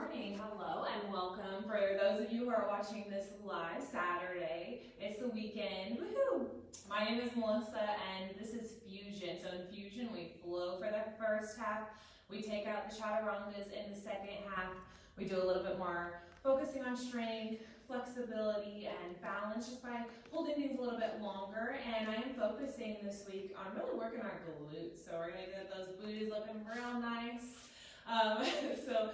morning, hello, and welcome. For those of you who are watching this live Saturday, it's the weekend, woohoo! My name is Melissa, and this is Fusion. So in Fusion, we flow for the first half, we take out the chaturangas in the second half, we do a little bit more focusing on strength, flexibility, and balance just by holding things a little bit longer. And I am focusing this week on really working our glutes. So we're gonna get those booties looking real nice. So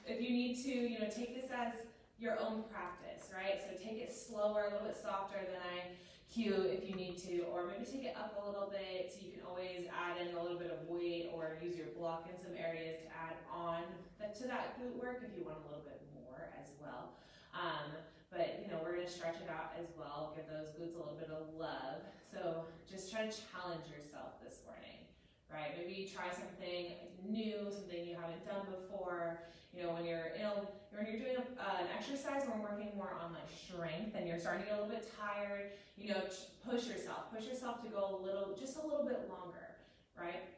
if you need to, take this as your own practice, right? So take it slower, a little bit softer than I cue if you need to, or maybe take it up a little bit so you can always add in a little bit of weight or use your block in some areas to add on to that glute work if you want a little bit more as well. But we're gonna stretch it out as well, give those glutes a little bit of love. So just try to challenge yourself this morning, right? Maybe try something new, something you haven't done before. When you're doing an exercise and we're working more on like strength and you're starting to get a little bit tired, push yourself to go just a little bit longer, right?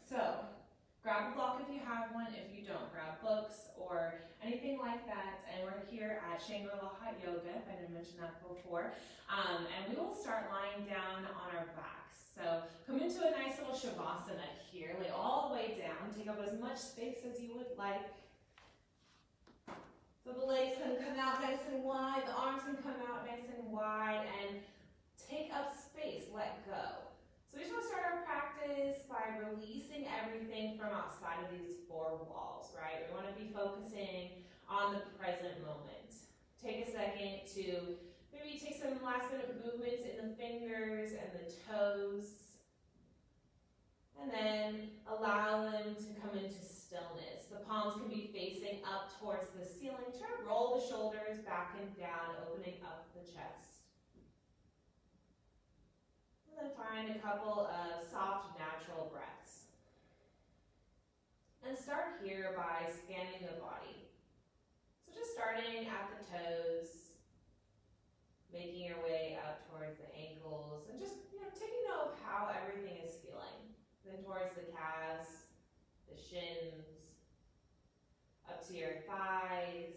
So grab a block if you have one. If you don't, grab books or anything like that. And we're here at Shangri-La Hot Yoga, if I didn't mention that before. And we will start lying down on our backs. So come into a nice little Shavasana here. Lay all the way down. Take up as much space as you would like. So the legs can come out nice and wide. The arms can come out nice and wide. And take up space. Let go. So we just want to start our practice by releasing everything from outside of these four walls, right? We want to be focusing on the present moment. Take a second to maybe take some last minute movements in the fingers and the toes. And then allow them to come into stillness. The palms can be facing up towards the ceiling. Try to roll the shoulders back and down, opening up the chest. And then find a couple of soft, natural breaths. And start here by scanning the body. So just starting at the toes, making your way up towards the ankles, and just taking note of how everything is feeling. Then towards the calves, the shins, up to your thighs,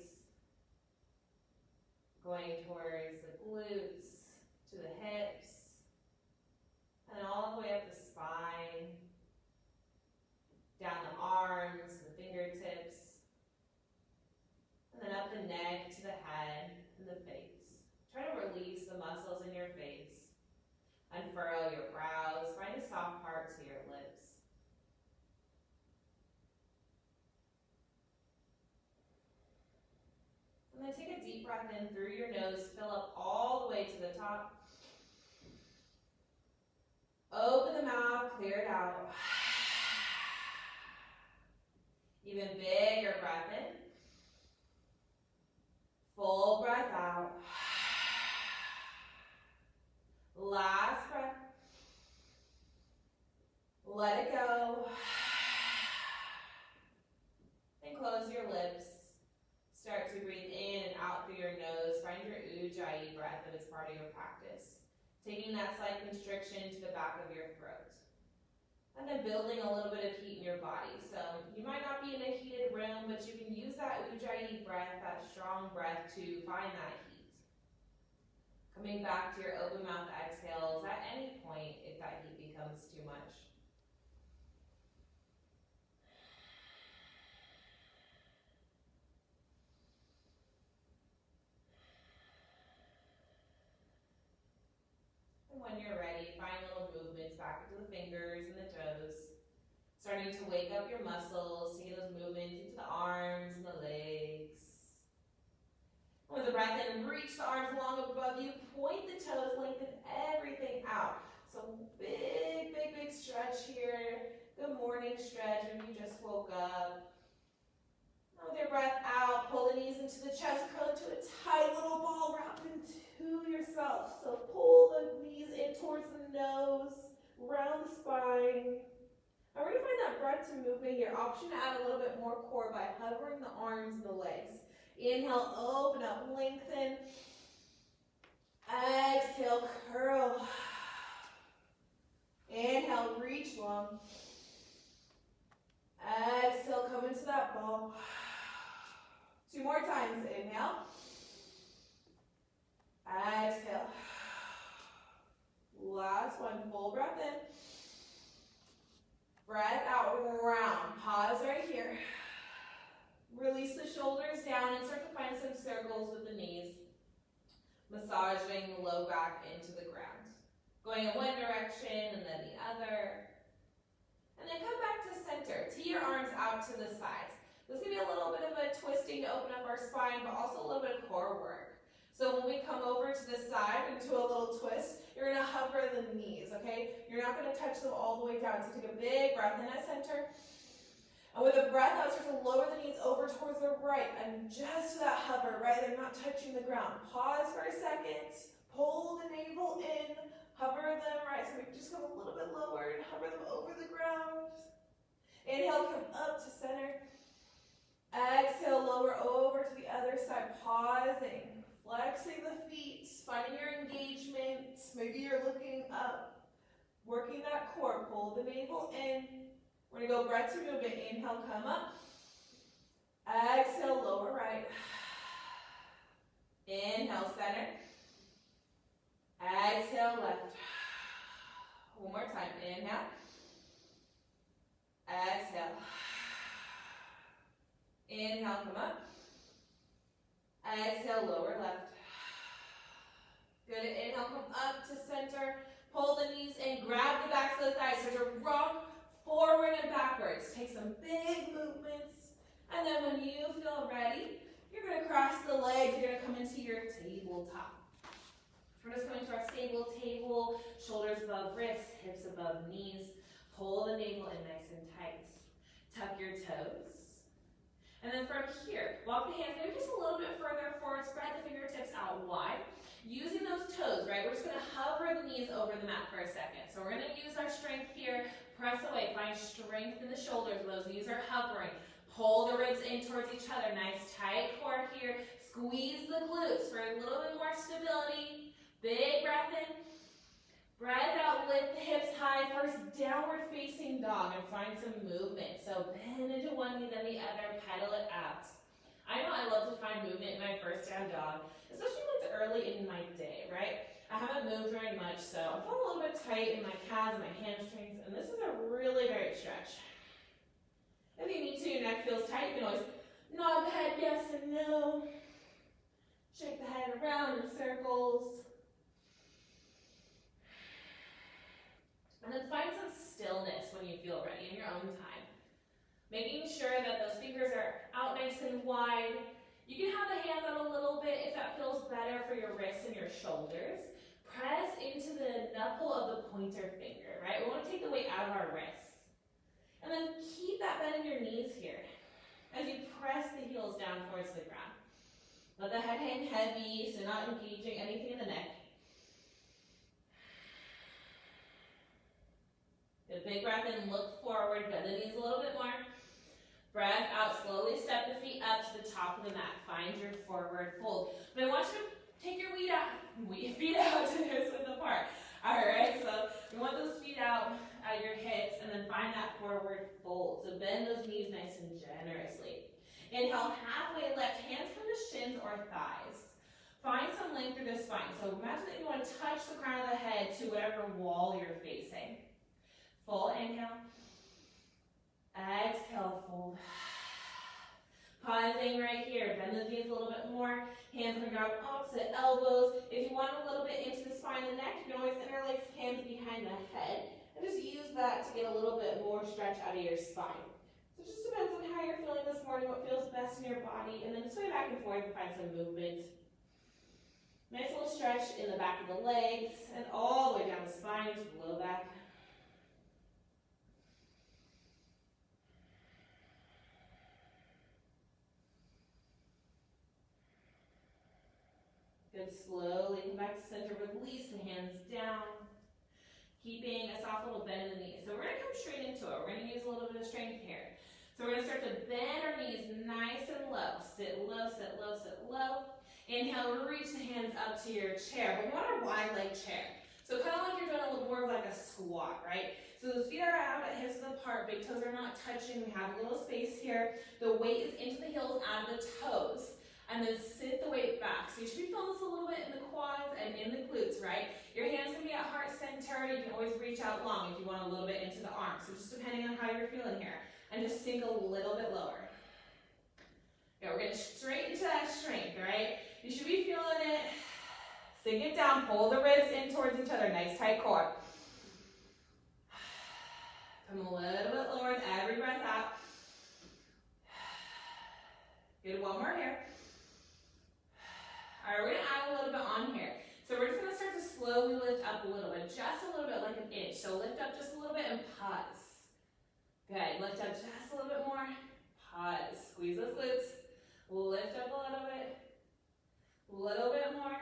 going towards the glutes, to the hips, and all the way up the spine, down the arms, the fingertips, and then up the neck to the head and the face. Try to release the muscles in your face. Unfurrow your brows, find a soft part to your lips. And then take a deep breath in through your nose, fill up all the way to the top. Open the mouth, clear it out. Even bigger breath in. Full breath out. Last breath. Let it go. And close your lips. Start to breathe in and out through your nose. Find your ujjayi breath if it's part of your practice. Taking that slight constriction to the back of your throat. And then building a little bit of heat in your body. So you might not be in a heated room, but you can use that ujjayi breath, that strong breath, to find that heat. Coming back to your open mouth exhales at any point if that heat becomes too much. When you're ready, find little movements back into the fingers and the toes. Starting to wake up your muscles, taking those movements into the arms and the legs. With the breath in, reach the arms long above you, point the toes, lengthen everything out. So big, big, big stretch here. Good morning stretch when you just woke up. With your breath out, pull the knees into the chest, curl into a tight little ball, wrap into yourself. So pull the knees in towards the nose, round the spine. And we're going to find that breath to movement here. Option to add a little bit more core by hovering the arms and the legs. Inhale, open up, lengthen. Exhale, curl. Inhale, reach long. Exhale, come into that ball. 2 more times. Inhale. Exhale. Last one. Full breath in. Breath out. Round. Pause right here. Release the shoulders down and start to find some circles with the knees. Massaging the low back into the ground. Going in one direction and then the other. And then come back to center. Tee your arms out to the sides. This can be a little bit of a twisting to open up our spine, but also a little bit of core work. So when we come over to the side into a little twist, you're going to hover the knees, okay? You're not going to touch them all the way down. So take a big breath in at center. And with a breath out, start to lower the knees over towards the right. And just that hover, right? They're not touching the ground. Pause for a second. Pull the navel in. Hover them, right? So we just go a little bit lower and hover them over the ground. Inhale, come up to center. Exhale, lower over to the other side. Pausing. Flexing the feet. Finding your engagement. Maybe you're looking up. Working that core. Pull the navel in. We're going to go breath to movement. Inhale, come up. Exhale, lower right. Inhale, center. Exhale, left. One more time. Inhale. Exhale. Inhale, come up. Exhale, lower left. Good. Inhale, come up to center. Pull the knees in. Grab the backs of the thighs. Start to rock forward and backwards. Take some big movements. And then when you feel ready, you're going to cross the legs. You're going to come into your tabletop. We're just coming to our stable table. Shoulders above wrists, hips above knees. Pull the navel in nice and tight. Tuck your toes. And then from here, walk the hands maybe just a little bit further forward. Spread the fingertips out wide. Using those toes, right? We're just going to hover the knees over the mat for a second. So we're going to use our strength here. Press away. Find strength in the shoulders. Those knees are hovering. Pull the ribs in towards each other. Nice tight core here. Squeeze the glutes for a little bit more stability. Big breath in. Breath out. Lift the hips high. First downward facing dog and find some movement. So bend into one knee, then the other. Pedal it out. I know I love to find movement in my first down dog, especially when it's early in my day, right? I haven't moved very much, so I feel a little bit tight in my calves and my hamstrings, and this is a really great stretch. If you need to, your neck feels tight, you can always nod the head yes and no. Shake the head around in circles. And then find some stillness when you feel ready in your own time. Making sure that those fingers are out nice and wide. You can have the hands out a little bit if that feels better for your wrists and your shoulders. Press into the knuckle of the pointer finger, right? We want to take the weight out of our wrists. And then keep that bend in your knees here as you press the heels down towards the ground. Let the head hang heavy, so not engaging anything in the neck. Good, big breath in, look forward, bend the knees a little bit more. Breath out, slowly step the feet up to the top of the mat. Find your forward fold. But I want you to take your feet out to hips width apart. All right, so you want those feet out at your hips and then find that forward fold. So bend those knees nice and generously. Inhale, halfway lift, hands come to shins or thighs. Find some length through the spine. So imagine that you want to touch the crown of the head to whatever wall you're facing. Full inhale. Exhale, fold. Pausing right here. Bend the knees a little bit more. Hands can grab opposite elbows. If you want a little bit into the spine and the neck, you can always interlace hands behind the head. And just use that to get a little bit more stretch out of your spine. So it just depends on how you're feeling this morning, what feels best in your body. And then sway back and forth and find some movement. Nice little stretch in the back of the legs and all the way down the spine to the low back. Good, slowly come back to center, release the hands down, keeping a soft little bend in the knees. So we're going to come straight into it. We're going to use a little bit of strength here. So we're going to start to bend our knees nice and low. Sit low, sit low, sit low. Inhale, reach the hands up to your chair. But we want a wide leg chair. So kind of like you're doing a little more of like a squat, right? So those feet are out at hips width apart, big toes are not touching, we have a little space here. The weight is into the heels, out of the toes. And then sit the weight back. So you should be feeling this a little bit in the quads and in the glutes, right? Your hands can be at heart center. You can always reach out long if you want a little bit into the arms. So just depending on how you're feeling here. And just sink a little bit lower. Yeah, we're getting straight into that strength, right? You should be feeling it. Sink it down, pull the ribs in towards each other. Nice tight core. Come a little bit lower with every breath out. Good, one more here. All right, we're gonna add a little bit on here. So we're just gonna start to slowly lift up a little bit, just a little bit, like an inch. So lift up just a little bit and pause. Good, lift up just a little bit more. Pause, squeeze those glutes. Lift up a little bit more.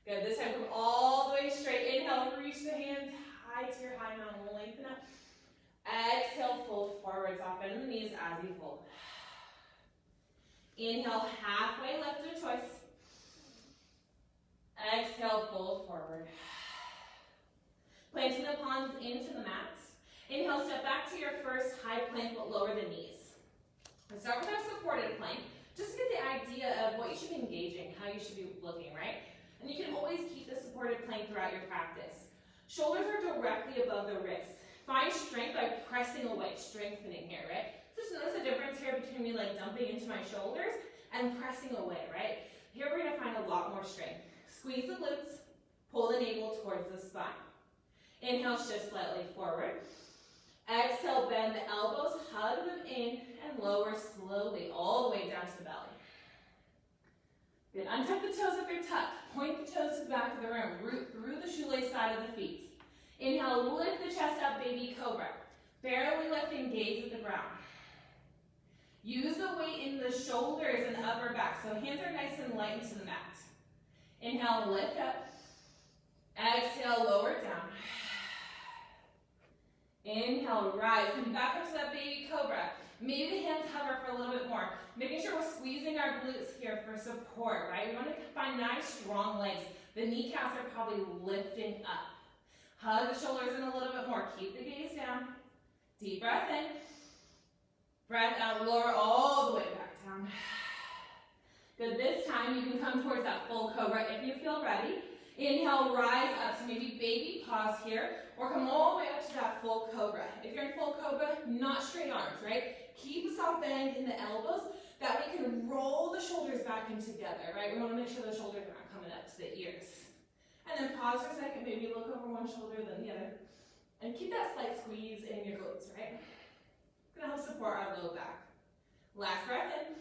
Good, this time come all the way straight. Inhale, reach the hands high to your high mountain, lengthen up. Exhale, fold forward, soften the knees as you fold. Inhale, halfway lift of choice. Exhale, fold forward. Planting the palms into the mat. Inhale, step back to your first high plank, but lower the knees. Let's start with our supported plank, just to get the idea of what you should be engaging, how you should be looking, right? And you can always keep the supported plank throughout your practice. Shoulders are directly above the wrists. Find strength by pressing away, strengthening here, right? Just notice the difference here between me like dumping into my shoulders and pressing away, right? Here we're gonna find a lot more strength. Squeeze the glutes, pull the navel towards the spine. Inhale, shift slightly forward. Exhale, bend the elbows, hug them in, and lower slowly all the way down to the belly. Good, untuck the toes if you're tucked. Point the toes to the back of the room. Root through the shoelace side of the feet. Inhale, lift the chest up, baby cobra. Barely lifting, gaze at the ground. Use the weight in the shoulders and the upper back, so hands are nice and light into the mat. Inhale, lift up. Exhale, lower down. Inhale, rise. Come back up to that baby cobra. Maybe the hands hover for a little bit more. Making sure we're squeezing our glutes here for support, right? We want to find nice, strong legs. The kneecaps are probably lifting up. Hug the shoulders in a little bit more. Keep the gaze down. Deep breath in. Breath out, lower all the way back down. Good, this time you can come towards that full cobra if you feel ready. Inhale, rise up, so maybe baby pause here, or come all the way up to that full cobra. If you're in full cobra, not straight arms, right? Keep a soft bend in the elbows, that way you can roll the shoulders back in together, right? We want to make sure the shoulders are not coming up to the ears. And then pause for a second, maybe look over one shoulder, then the other. And keep that slight squeeze in your glutes, right? Gonna help support our low back. Last breath in.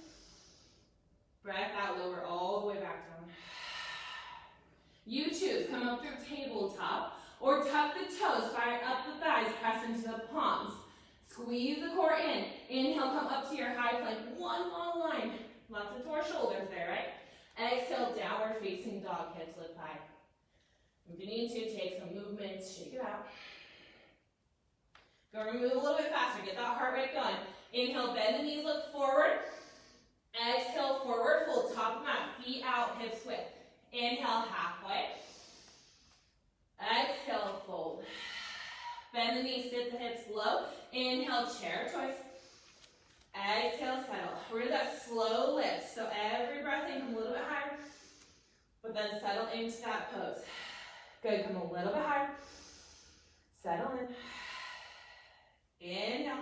Breath out, lower all the way back down. You choose, come up through tabletop, or tuck the toes, fire up the thighs, press into the palms. Squeeze the core in. Inhale, come up to your high plank. One long line. Lots of torn shoulders there, right? Exhale, downward facing dog, hips lift high. If you need to, take some movement, shake it out. Go move a little bit faster, get that heart rate going. Inhale, bend the knees, look forward. Exhale, forward fold, top of mat, feet out, hips width. Inhale, halfway. Exhale, fold. Bend the knees, sit the hips low. Inhale, chair choice. Exhale, settle. We're gonna do that slow lift. So every breath in, come a little bit higher, but then settle into that pose. Good, come a little bit higher. Settle in. Inhale,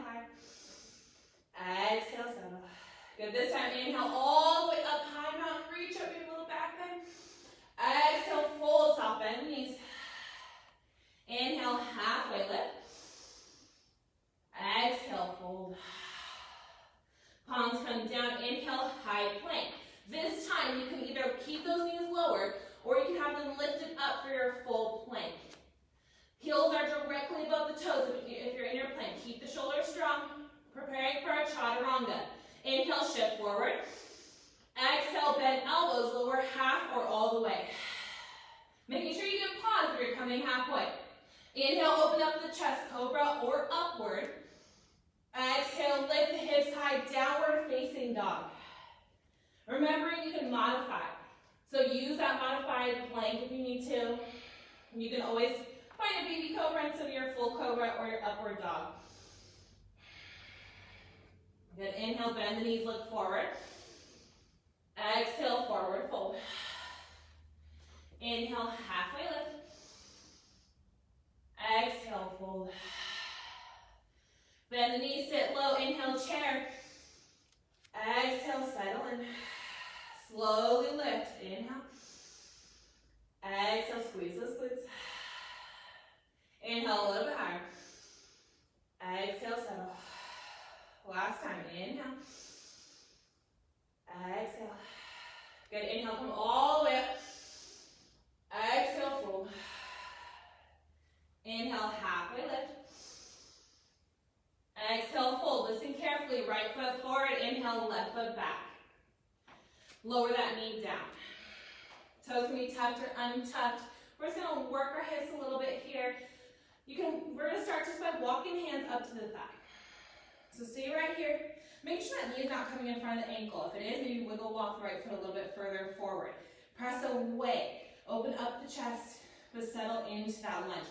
high. Exhale, settle. Good, this time inhale all the way up, high mountain, reach up your little back bend. Exhale, fold, soft bend knees. Inhale, halfway lift. Exhale, fold. Palms come down, inhale, high plank. This time you can either keep those knees lowered or you can have them lifted up for your full plank. Heels are directly above the toes if you're in your plank. Keep the shoulders strong, preparing for a chaturanga. Inhale, shift forward. Exhale, bend elbows, lower half or all the way. Making sure you can pause if you're coming halfway. Inhale, open up the chest, cobra or upward. Exhale, lift the hips high, downward facing dog. Remembering you can modify. So use that modified plank if you need to. You can always find a baby cobra instead of your full cobra or your upward dog. Good, inhale, bend the knees, look forward. Exhale, forward fold. Inhale, halfway lift. Exhale, fold. Bend the knees, sit low, inhale, chair. Exhale, settle in. Slowly lift, inhale. Exhale, squeeze those glutes. Inhale a little bit higher. Exhale, settle. Last time, inhale. Exhale. Good, inhale, come all the way up. Exhale, fold. Inhale, halfway lift. Exhale, fold. Listen carefully. Right foot forward. Inhale, left foot back. Lower that knee down. Toes can be tucked or untucked. We're just going to work our hips a little bit here. We're going to start just by walking hands up to the thigh. So stay right here. Make sure that knee is not coming in front of the ankle. If it is, maybe wiggle walk the right foot a little bit further forward. Press away. Open up the chest, but settle into that lunge.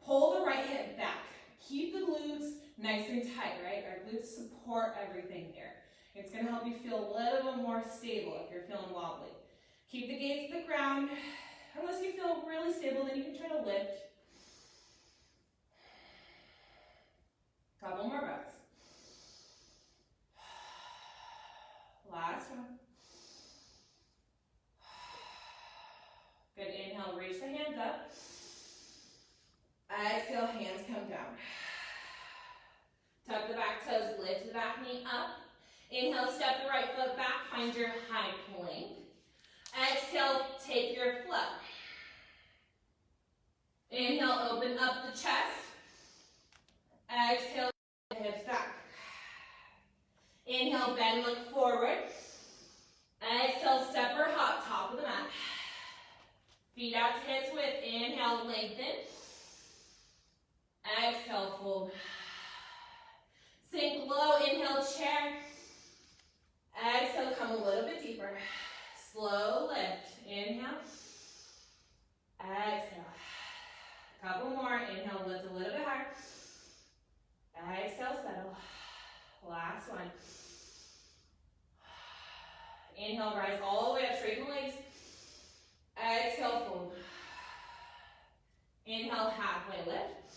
Pull the right hip back. Keep the glutes nice and tight, right? Our glutes support everything here. It's going to help you feel a little bit more stable if you're feeling wobbly. Keep the gaze to the ground. Unless you feel really stable, then you can try to lift. Couple more breaths. Last one. Good, inhale, reach the hands up. Exhale, hands come down. Tuck the back toes, lift the back knee up. Inhale, step the right foot back, find your high plank. Exhale, take your flow. Inhale, open up the chest. Exhale, the hips back. Inhale, bend, look forward. Exhale, step or hop, top of the mat. Feet out to hips width. Inhale, lengthen. Exhale, fold. Sink low, inhale, chair. Exhale, come a little bit deeper. Slow lift. Inhale. Exhale. Couple more. Inhale, lift a little bit higher. Exhale, settle. Last one. Inhale, rise all the way up, straighten the legs. Exhale, fold. Inhale, halfway lift.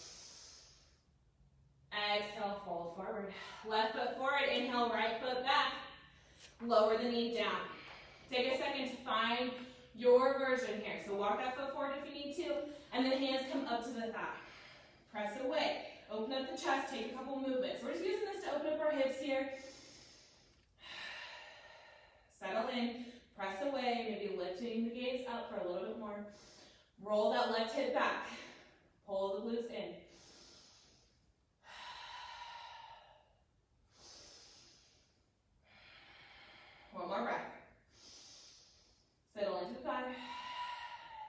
Exhale, fold forward. Left foot forward, inhale, right foot back. Lower the knee down. Take a second to find your version here. So walk that foot forward if you need to, and then hands come up to the thigh. Press away. Open up the chest, take a couple movements. We're just using this to open up our hips here. Settle in, press away, maybe lifting the gaze up for a little bit more. Roll that left hip back. Pull the glutes in. One more breath. Settle into the thigh.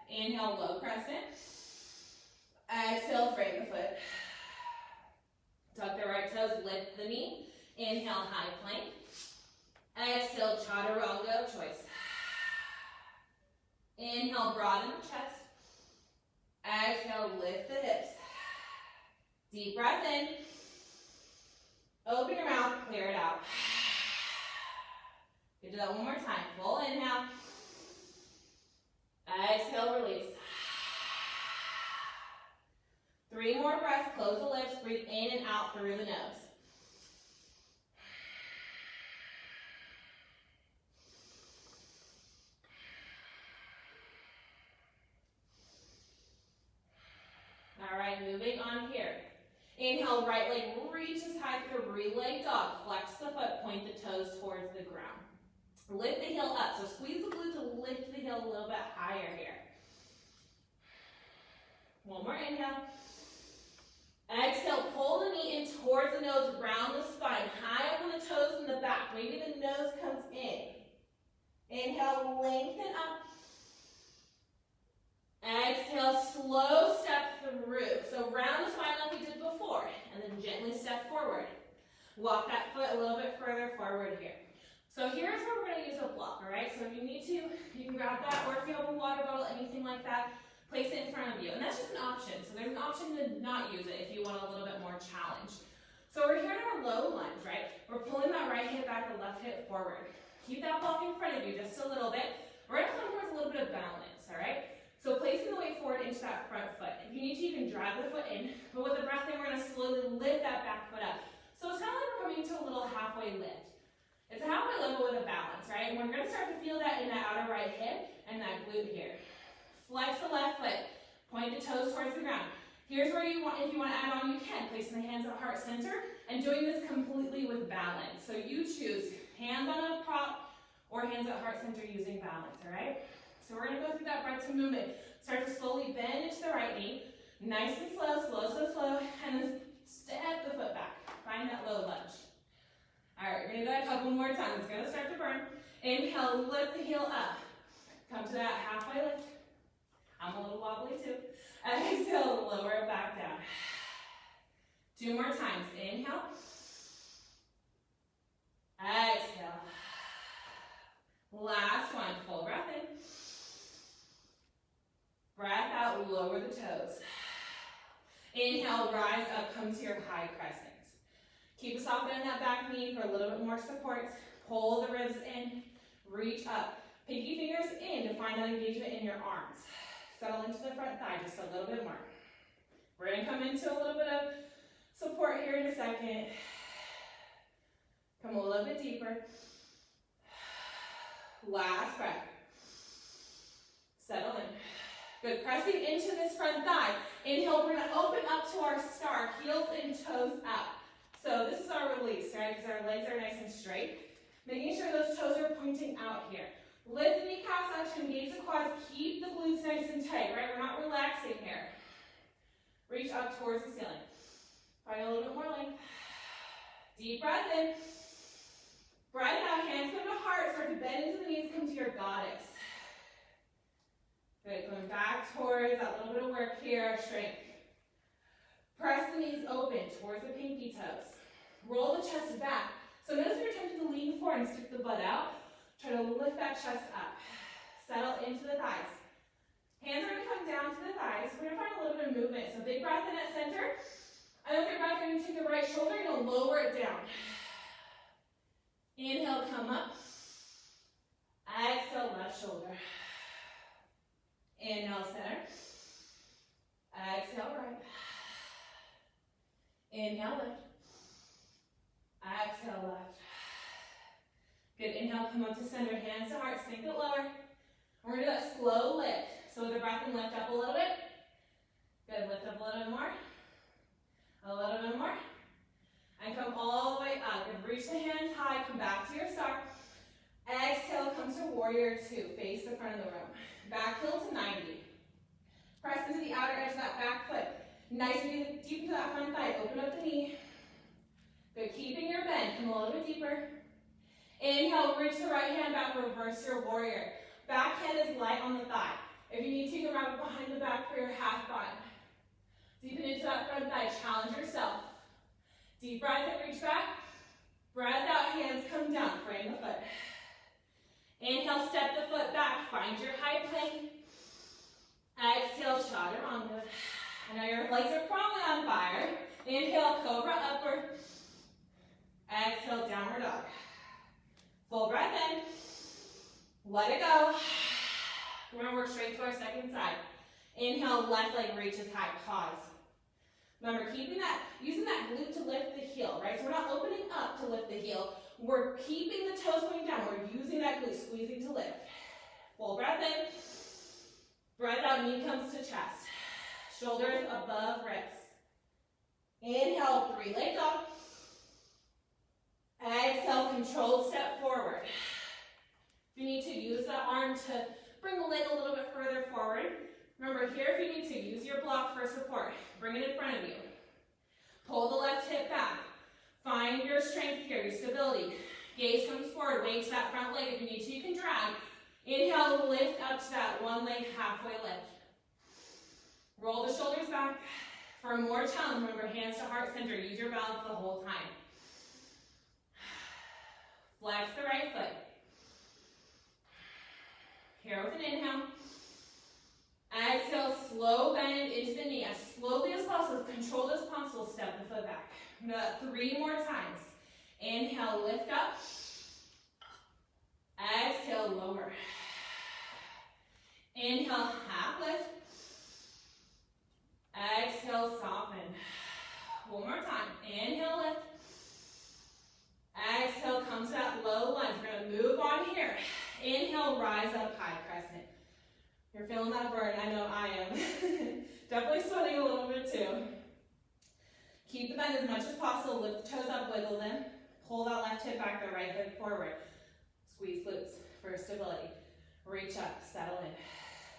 Inhale, low crescent. Exhale, frame the foot. Tuck the right toes, lift the knee. Inhale, high plank. Exhale, chaturanga of choice. Inhale, broaden the chest. Exhale, lift the hips. Deep breath in. Open your mouth, clear it out. You do that one more time. Full inhale. Exhale, release. 3 more breaths. Close the lips. Breathe in and out through the nose. All right, moving on here. Inhale, right leg reaches high through three-leg dog. Flex the foot, point the toes towards the ground. Lift the heel up. So squeeze the glute to lift the heel a little bit higher here. One more inhale. Exhale, pull the knee in towards the nose, round the spine, high up on the toes in the back. Maybe the nose comes in. Inhale, lengthen up. Exhale, slow step through. So round the spine like we did before, and then gently step forward. Walk that foot a little bit further forward here. So here's where we're going to use a block, all right? So if you need to, you can grab that, or if you have a water bottle, anything like that, Place it in front of you, and that's just an option. So there's an option to not use it if you want a little bit more challenge. So we're here in our low lunge, right? We're pulling that right hip back, the left hip forward. Keep that block in front of you just a little bit. We're gonna come towards a little bit of balance, all right? So placing the weight forward into that front foot. If you need to, you can drag the foot in, but with the breath in, we're gonna slowly lift that back foot up. So it's kind of like we're coming to a little halfway lift. It's a halfway lift with a balance, right? And we're gonna start to feel that in that outer right hip and that glute here. Flex the left foot, point the toes towards the ground. Here's where you want, if you want to add on, you can. Placing the hands at heart center and doing this completely with balance. So you choose hands on a prop or hands at heart center using balance, all right? So we're going to go through that breath to movement. Start to slowly bend into the right knee. Nice and slow, slow, slow, slow. And then step the foot back. Find that low lunge. All right, we're going to do that a couple more times. It's going to start to burn. Inhale, lift the heel up. Come to that halfway lift. I'm a little wobbly too. Exhale, lower it back down. 2 more times. Inhale. Exhale. Last one. Full breath in. Breath out, lower the toes. Inhale, rise up, come to your high crescent. Keep a soft bend in that back knee for a little bit more support. Pull the ribs in, reach up. Pinky fingers in to find that engagement in your arms. Settle into the front thigh just a little bit more. We're going to come into a little bit of support here in a second. Come a little bit deeper. Last breath. Settle in. Good. Pressing into this front thigh. Inhale, we're going to open up to our star, heels and toes up. So this is our release, right? Because our legs are nice and straight. Making sure those toes are pointing out here. Lift the kneecaps up to engage the quads. Keep the glutes nice and tight, right? We're not relaxing here. Reach up towards the ceiling. Find a little bit more length. Deep breath in. Breath out. Hands come to heart. Start to bend into the knees. Come to your goddess. Good. Going back towards that little bit of work here. Strength. Press the knees open towards the pinky toes. Roll the chest back. So notice if you're tempted to lean forward and stick the butt out. Try to lift that chest up. Settle into the thighs. Hands are going to come down to the thighs. We're going to find a little bit of movement. So big breath in at center. And with your breath, you're going to take the right shoulder. You're going to lower it down. Inhale, come up. Exhale, left shoulder. Inhale, center. Exhale, right. Inhale, lift. Exhale, left. Good. Inhale, come up to center. Hands to heart. Sink it lower. We're going to do that slow lift. So with the breath in, lift up a little bit. Good. Lift up a little bit more. A little bit more. And come all the way up. Good. Reach the hands high. Come back to your star. Exhale. Come to warrior 2. Face the front of the room. Back heel to 90. Press into the outer edge of that back foot. Nice and deep into that front thigh. Open up the knee. Good. Keeping your bend. Come a little bit deeper. Inhale, reach the right hand back, reverse your warrior. Back hand is light on the thigh. If you need to, you can wrap it behind the back for your half bind. Deepen into that front thigh, challenge yourself. Deep breath in, reach back. Breath out, hands come down, frame the foot. Inhale, step the foot back, find your high plank. Exhale, chaturanga. I know your legs are probably on fire. Inhale, cobra upward. Exhale, downward dog. Full breath in. Let it go. We're going to work straight to our second side. Inhale, left leg reaches high. Pause. Remember, keeping that, using that glute to lift the heel, right? So we're not opening up to lift the heel. We're keeping the toes going down. We're using that glute, squeezing to lift. Full breath in. Breath out, knee comes to chest. Shoulders above wrists. Inhale, 3-leg dog. Exhale, controlled step forward. If you need to use the arm to bring the leg a little bit further forward, remember here if you need to, use your block for support. Bring it in front of you. Pull the left hip back. Find your strength here, your stability. Gaze comes forward, weight to that front leg. If you need to, you can drag. Inhale, lift up to that one leg halfway lift. Roll the shoulders back. For more challenge, remember hands to heart center. Use your balance the whole time. Flex the right foot. Here with an inhale. Exhale, 3 more times. Inhale, lift up. Exhale, lower. Inhale, half lift. Exhale, soften. One more time. Inhale, lift. Exhale, come to that low lunge. We're going to move on here. Inhale, rise up, high crescent. You're feeling that burn. I know I am. Definitely sweating a little bit too. Keep the bend as much as possible. Lift the toes up, wiggle them. Pull that left hip back, the right hip forward. Squeeze glutes for stability. Reach up, settle in.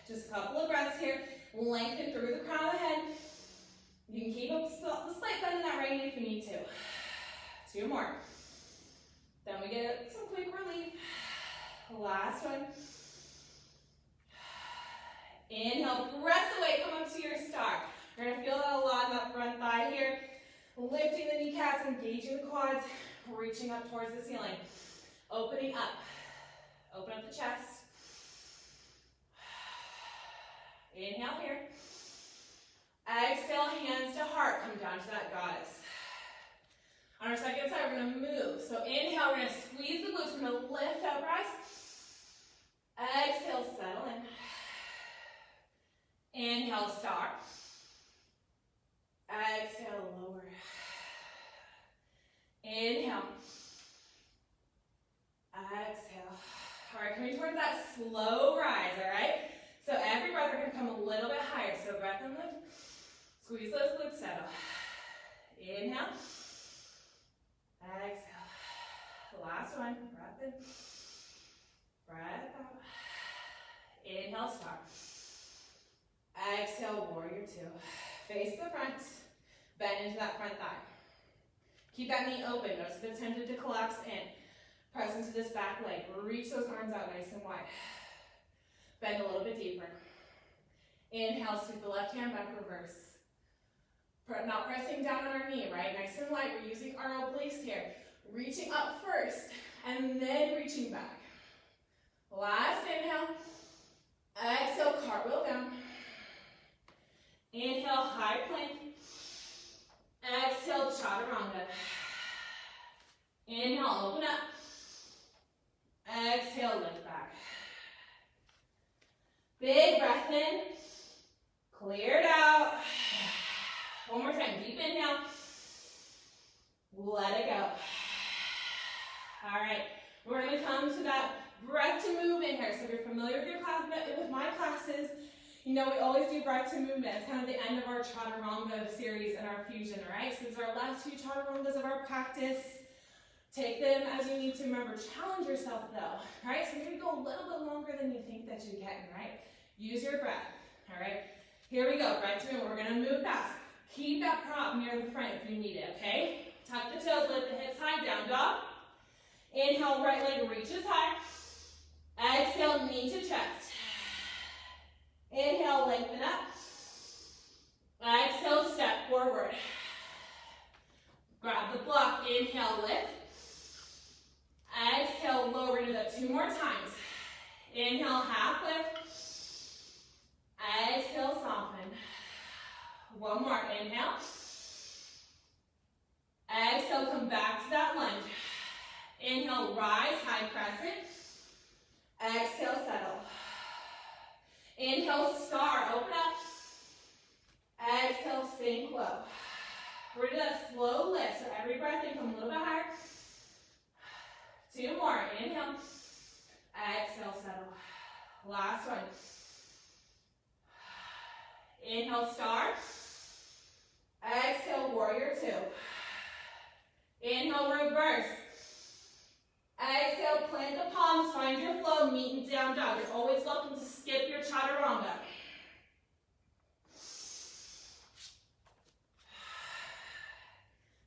Just a couple of breaths here. Lengthen through the crown of the head. You can keep up the slight bend in that right knee if you need to. 2 more. Then we get some quick relief. Last one. Inhale, press away, come up to your star. You're going to feel that a lot in that front thigh here. Lifting the kneecaps, engaging the quads, reaching up towards the ceiling. Opening up. Open up the chest. Inhale here. Exhale, hands to heart. Come down to that goddess. On our second side, we're going to move. So inhale, we're going to squeeze the glutes. We're going to lift up, rise. Exhale, settle in. Inhale, star. Exhale, lower. Inhale. Exhale. All right, coming towards that slow rise, all right? So every breath, we're going to come a little bit higher. So breath and lift. Squeeze those glutes, settle. Inhale. Exhale. Last one. Breath in. Breath out. Inhale, star. Exhale, warrior 2. Face the front. Bend into that front thigh. Keep that knee open. Notice if it's tempted to collapse in. Press into this back leg. Reach those arms out nice and wide. Bend a little bit deeper. Inhale, sweep the left hand back, reverse. Not pressing down on our knee, right? Nice and light. We're using our obliques here. Reaching up first, and then reaching back. Last inhale. Exhale, cartwheel down. Inhale, high plank. Exhale, chaturanga. Inhale, open up. Exhale, lift back. Big breath in. Clear it out. One more time, deep inhale. Let it go. All right, we're going to come to that breath to movement here. So if you're familiar with your class, with my classes, you know we always do breath to movement. It's kind of the end of our chaturanga series and our fusion, all right? So these are our last 2 chaturangas of our practice. Take them as you need to. Remember, challenge yourself though, all right? So you're going to go a little bit longer than you think that you're getting, right? Use your breath, all right? Here we go, breath to movement. We're going to move fast. Keep that prop near the front if you need it, okay? Tuck the toes, lift the hips high, down dog. Inhale, right leg reaches high. Exhale, knee to chest. Inhale, lengthen up. Exhale, step forward. Grab the block, inhale, lift. Exhale, lower it up 2 more times. Inhale, half lift. Exhale, soften. 1 more, inhale. Exhale, come back to that lunge. Inhale, rise, high crescent. Exhale, settle. Inhale, star, open up. Exhale, sink low. We're going to do that slow lift, so every breath in, come a little bit higher. 2 more, inhale. Exhale, settle. Last one. Inhale, star. Exhale, warrior 2. Inhale, reverse. Exhale, plant the palms, find your flow, meet in down dog. You're always welcome to skip your chaturanga.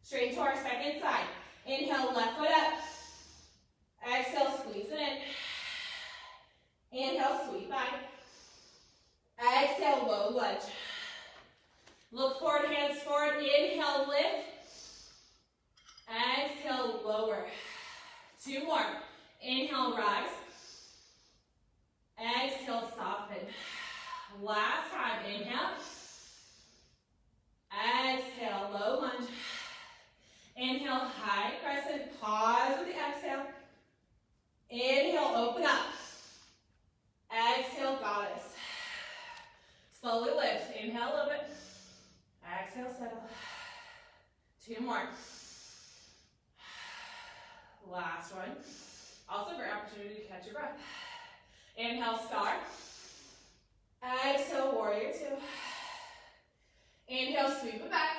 Straight to our second side. Inhale, left foot up. Exhale, squeeze it in. Inhale, sweep back. Exhale, low lunge. Look forward, hands forward. Inhale, lift. Exhale, lower. 2 more. Inhale, rise. Exhale, soften. Last time, inhale. Exhale, low lunge. Inhale, Last one. Also great opportunity to catch your breath. Inhale, star. Exhale, warrior two. Inhale, sweep it back.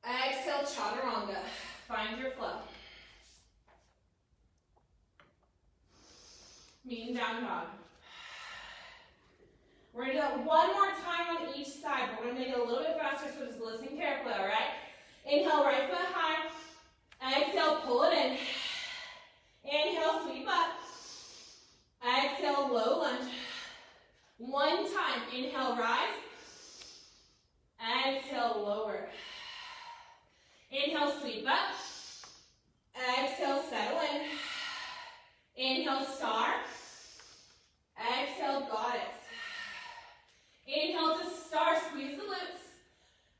Exhale, chaturanga. Find your flow. Mean down dog. We're going to do it one more time on each side. We're going to make it a little bit faster, so just listen carefully, all right? Inhale, right foot high. Exhale, pull it in. Inhale, sweep up. Exhale, low lunge. One time. Inhale, rise. Exhale, lower. Inhale, sweep up. Exhale, settle in. Inhale, star. Exhale, goddess. Inhale to star, squeeze the glutes.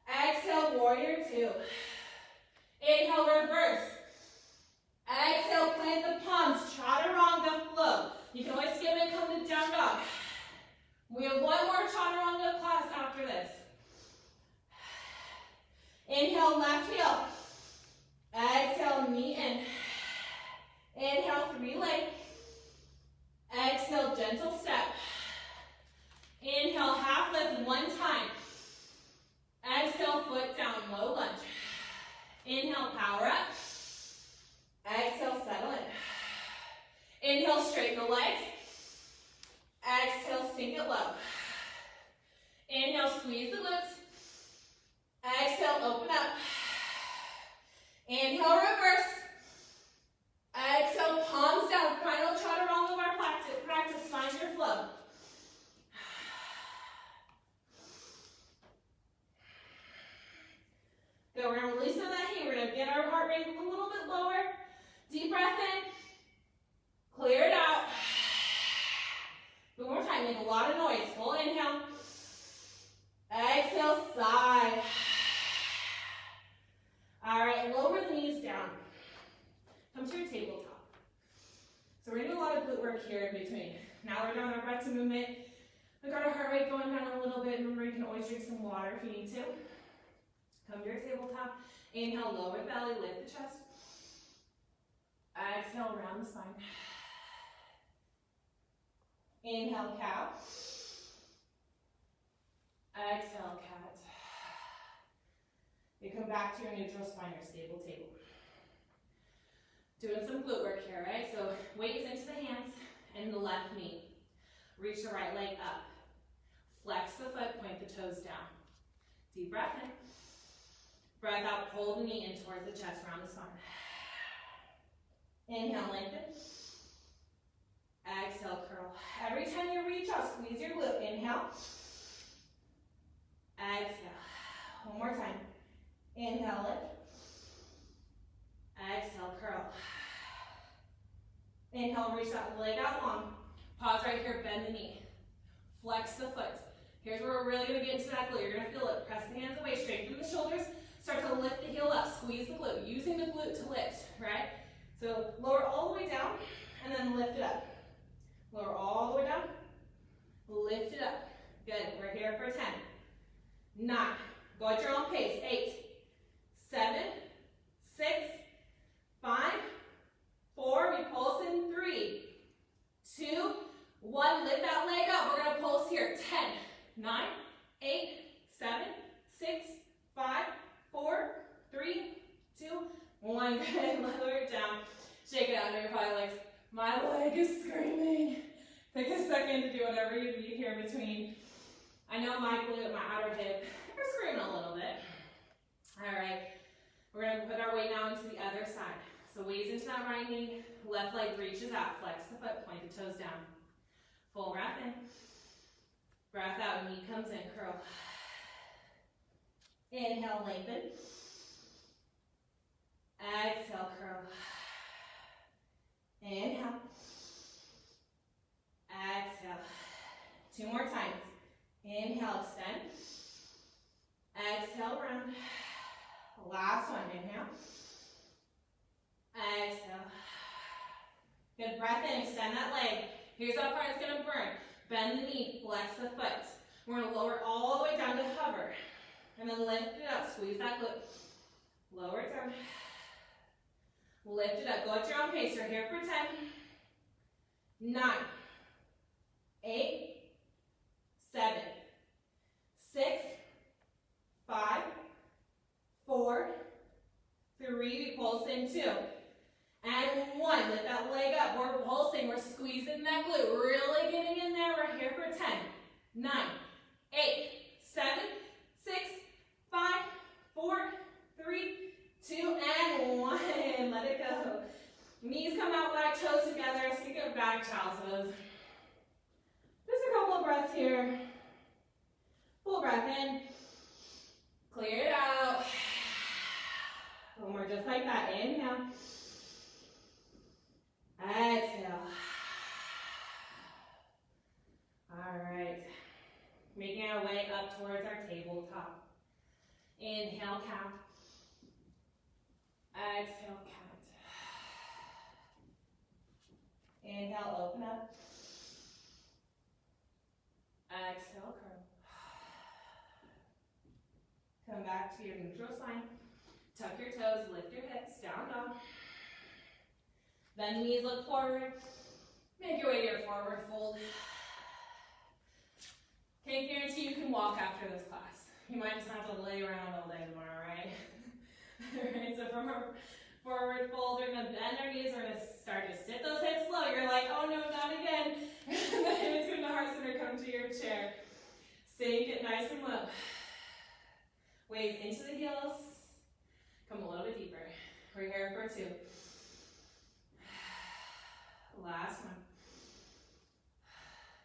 Exhale, warrior two. Inhale, reverse. Exhale, plant the palms, chaturanga flow. You can always skip and come to down dog. We have one more chaturanga class after this. Inhale, left heel. Exhale, knee in. Inhale, three leg. Exhale, gentle step. Inhale, half lift one time. Exhale, foot down, low lunge. Inhale, power up. Exhale, settle in. Inhale, straighten the legs. Exhale, sink it low. Inhale, squeeze the glutes. Exhale, open up. Inhale, reverse. Exhale, palms down. Final chaturanga of our practice. Find your flow. Good, we're going to release some of that heat. We're going to get our heart rate a little bit lower. Deep breath in. Clear it out. One more time, make a lot of noise. Full inhale. Exhale, sigh. All right, lower the knees down. Come to your tabletop. So we're going to do a lot of glute work here in between. Now we're doing our breath to movement. We've got our heart rate going down a little bit. Remember, you can always drink some water if you need to. Come to your tabletop. Inhale, lower the belly, lift the chest. Exhale, round the spine. Inhale, cow. Exhale, cat. You come back to your neutral spine, your stable table. Doing some glute work here, right? So weight is into the hands and the left knee. Reach the right leg up. Flex the foot, point the toes down. Deep breath in. Breath out, pull the knee in towards the chest, round the spine. Inhale, lengthen. Exhale, curl. Every time you reach out, squeeze your glute. Inhale. Exhale. One more time. Inhale, lift. Exhale, curl. Inhale, reach that leg out long. Pause right here, bend the knee. Flex the foot. Here's where we're really going to get into that glute. You're going to feel it. Press the hands away, straighten the shoulders. Start to lift the heel up. Squeeze the glute. Using the glute to lift, right? So lower all the way down and then lift it up. Lower all the way down. Lift it up. Good. We're here for 10. 9. Go at your own pace. 8. 7. 6. 5. 4. We pulse in 3. 2. 1. Lift that leg up. We're going to pulse here. 10. 9. 8. 7. 6. 5. 4. 3. 2. 1. Good. Lower it down. Shake it out. I know you're probably like, my leg is screaming. Take a second to do whatever you need here in between. I know my glute, my outer hip, are screaming a little bit. All right. We're going to put our weight now into the other side. So weight into that right knee. Left leg reaches out. Flex the foot. Point the toes down. Full breath in. Breath out. Knee comes in. Curl. Inhale, lengthen. Exhale, curl. Inhale. Exhale. 2 more times. Inhale, extend. Exhale, round. Last one. Inhale. Exhale. Good. Breath in. Extend that leg. Here's how far it's going to burn. Bend the knee. Flex the foot. We're going to lower all the way down to hover. And then lift it up. Squeeze that glute. Lower it down. Lift it up. Go at your own pace. You're here for 10, 9, 8, 7, 6, 5, 4, 3. We pulse in 2. And 1. Lift that leg up. We're pulsing. We're squeezing that glute. Really getting in there. We're here for 10, 9, 8, 7, 6, 5, 4, 3, 2, and 1. Let it go. Knees come out wide, toes together. Stick it back, child's pose. Just a couple of breaths here. Full breath in. Clear it out. One more just like that. Inhale. Exhale. All right. Making our way up towards our tabletop. Inhale, count. Exhale, count. Inhale, open up. Exhale, curl. Come back to your neutral spine. Tuck your toes, lift your hips, down dog. Bend the knees, look forward. Make your way to your forward fold. Can't guarantee you can walk after this class. You might just have to lay around all day tomorrow, right? Alright, so from our forward fold, we're gonna bend our knees, we're gonna start to sit those hips low. You're like, oh no, not again. Then it's in the heart center, come to your chair. Sink it nice and low. Waves into the heels. Come a little bit deeper. We're here for 2. Last one.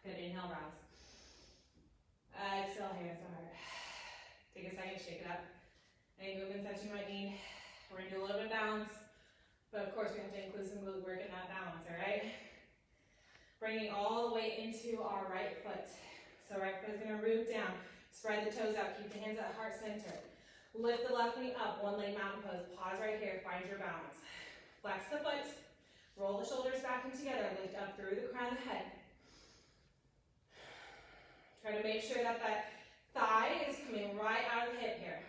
Good, inhale, rise. Exhale, hands to heart. Take a second, shake it up. Any movements that you might need. We're gonna do a little bit of balance, but of course we have to include some glute work in that balance, all right? Bringing all the way into our right foot. So right foot is gonna root down. Spread the toes out, keep the hands at heart center. Lift the left knee up, one leg mountain pose. Pause right here, find your balance. Flex the foot. Roll the shoulders back and together, lift up through the crown of the head. Try to make sure that that thigh is coming right out of the hip here.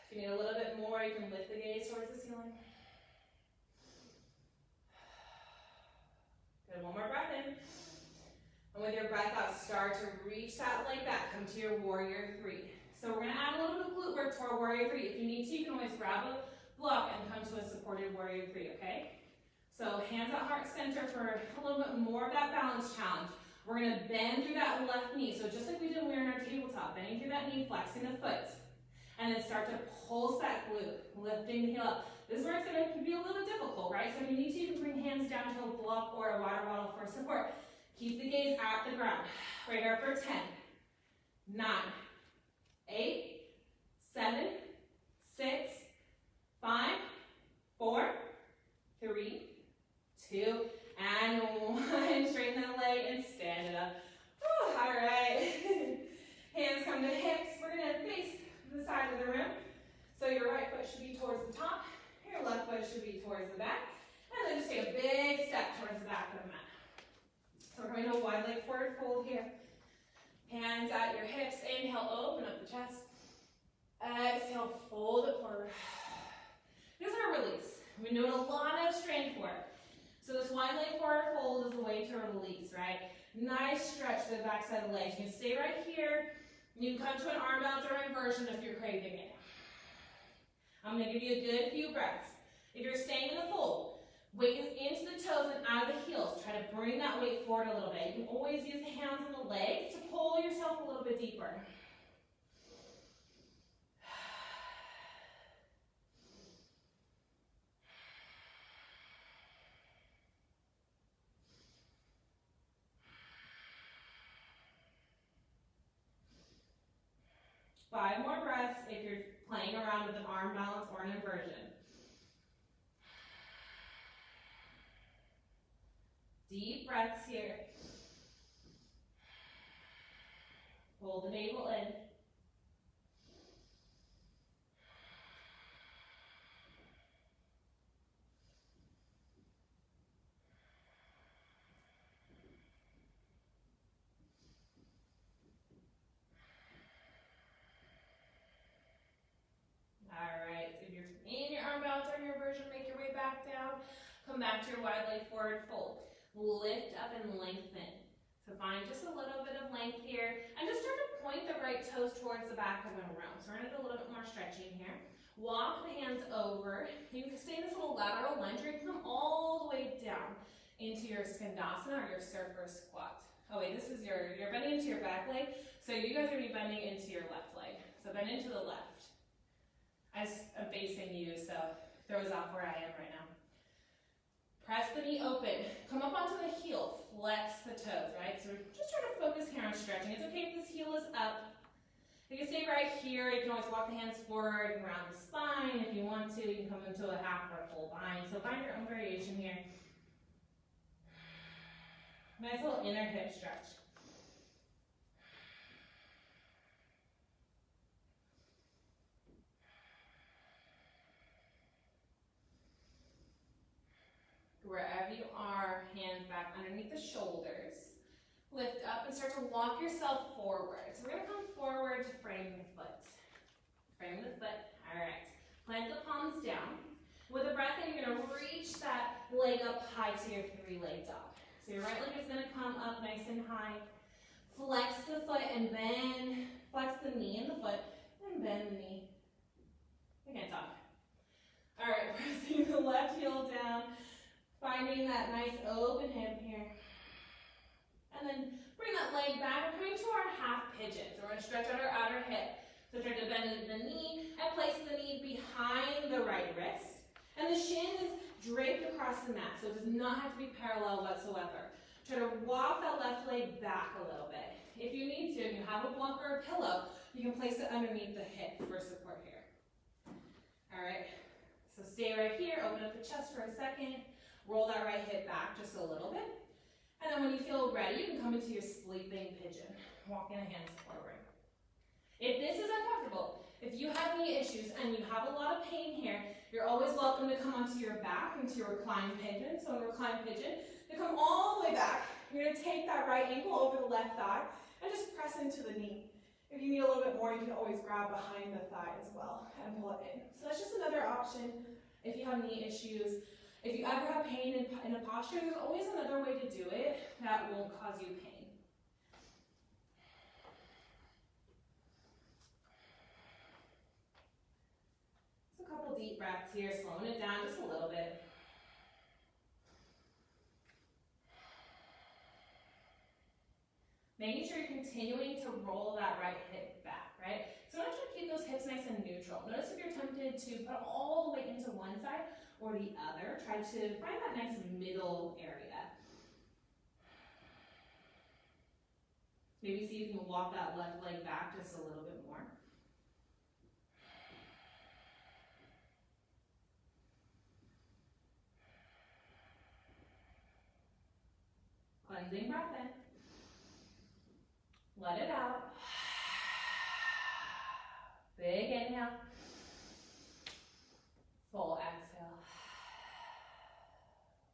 If you need a little bit more, you can lift the gaze towards the ceiling. Good, one more breath in. And with your breath out, start to reach that leg back. Come to your warrior 3. So we're gonna add a little bit of glute work to our warrior 3. If you need to, you can always grab a block and come to a supported warrior 3, okay? So hands at heart center for a little bit more of that balance challenge. We're gonna bend through that left knee. So just like we did when we were in our tabletop, bending through that knee, flexing the foot. And then start to pulse that glute, lifting the heel up. This is where it's gonna be a little difficult, right? So if you need to, you can bring hands down to a block or a water bottle for support. Keep the gaze at the ground. Right here for 10, 9, 8, 7, 6, 5, 4, 3, 2, and 1. Straighten that leg and stand it up. Whew, all right. Hands come to the hips. We're gonna face the side of the room. So your right foot should be towards the top. Your left foot should be towards the back. And then just take a big step towards the back of the mat. So we're going to a wide leg forward fold here. Hands at your hips. Inhale, open up the chest. Exhale, fold it forward. This is our release. We've been doing a lot of strength work. So this wide leg forward fold is a way to release, right? Nice stretch to the back side of the legs. You can stay right here. You can come to an arm balance or inversion if you're craving it. I'm going to give you a good few breaths. If you're staying in the fold, weight is into the toes and out of the heels. Try to bring that weight forward a little bit. You can always use the hands and the legs to pull yourself a little bit deeper. 5 more breaths if you're playing around with an arm balance or an inversion. Deep breaths here. Pull the navel in. All right, if you're Come back to your wide leg forward fold. Lift up and lengthen. So find just a little bit of length here. And just start to point the right toes towards the back of the room. So we're going to do a little bit more stretching here. Walk the hands over. You can stay in this little lateral lunge, or you can come all the way down into your skandasana or your surfer squat. Oh wait, this is you're bending into your back leg. So you guys are going to be bending into your left leg. So bend into the left. I'm facing you, so it throws off where I am right now. Press the knee open. Come up onto the heel. Flex the toes, right? So we're just trying to focus here on stretching. It's okay if this heel is up. You can stay right here. You can always walk the hands forward and around the spine. If you want to, you can come into a half or a full bind. So find your own variation here. Nice little inner hip stretch. Wherever you are, hands back underneath the shoulders. Lift up and start to walk yourself forward. So we're going to come forward to frame the foot. Frame the foot. All right. Plant the palms down. With a breath in, you're going to reach that leg up high to your three-leg dog. So your right leg is going to come up nice and high. Flex the foot and bend. Flex the knee and the foot and bend the knee. I can't talk. All right. Pressing the left heel down. Finding that nice open hip here. And then bring that leg back. We're coming to our half pigeon. So we're going to stretch out our outer hip. So try to bend the knee and place the knee behind the right wrist. And the shin is draped across the mat, so it does not have to be parallel whatsoever. Try to walk that left leg back a little bit. If you need to, if you have a block or a pillow, you can place it underneath the hip for support here. All right, so stay right here. Open up the chest for a second. Roll that right hip back just a little bit. And then when you feel ready, you can come into your sleeping pigeon. Walking the hands forward. If this is uncomfortable, if you have any issues and you have a lot of pain here, you're always welcome to come onto your back into your reclined pigeon. So in reclined pigeon, you come all the way back. You're going to take that right ankle over the left thigh and just press into the knee. If you need a little bit more, you can always grab behind the thigh as well and pull it in. So that's just another option if you have knee issues. If you ever have pain in a posture, there's always another way to do it that won't cause you pain. Just a couple deep breaths here, slowing it down just a little bit. Making sure you're continuing to roll that right hip back, right? So I want you to keep those hips nice and neutral. Notice if you're tempted to put all the weight into one side or the other, try to find that nice middle area. Maybe see if you can walk that left leg back just a little bit more. Cleansing breath in. Let it out. Big inhale. Full exhale.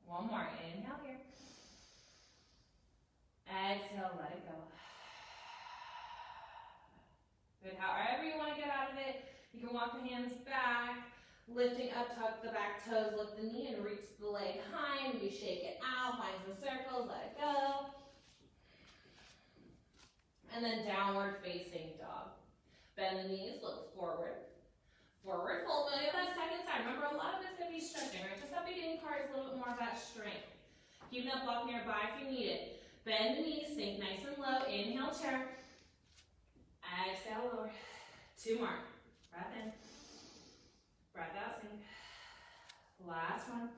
One more. Inhale here. Exhale, let it go. Good. However you want to get out of it, you can walk the hands back, lifting up, tuck the back toes, lift the knee and reach the leg high. Maybe shake it out, find some circles, let it go. And then downward facing dog. Bend the knees, look forward. Forward fold. When you have that second side, remember a lot of it's going to be stretching, right? Just that beginning part is a little bit more of that strength. Keep that block nearby if you need it. Bend the knees, sink nice and low. Inhale, chair. Exhale, lower. Two more. Breath in. Breath out, sink. Last one.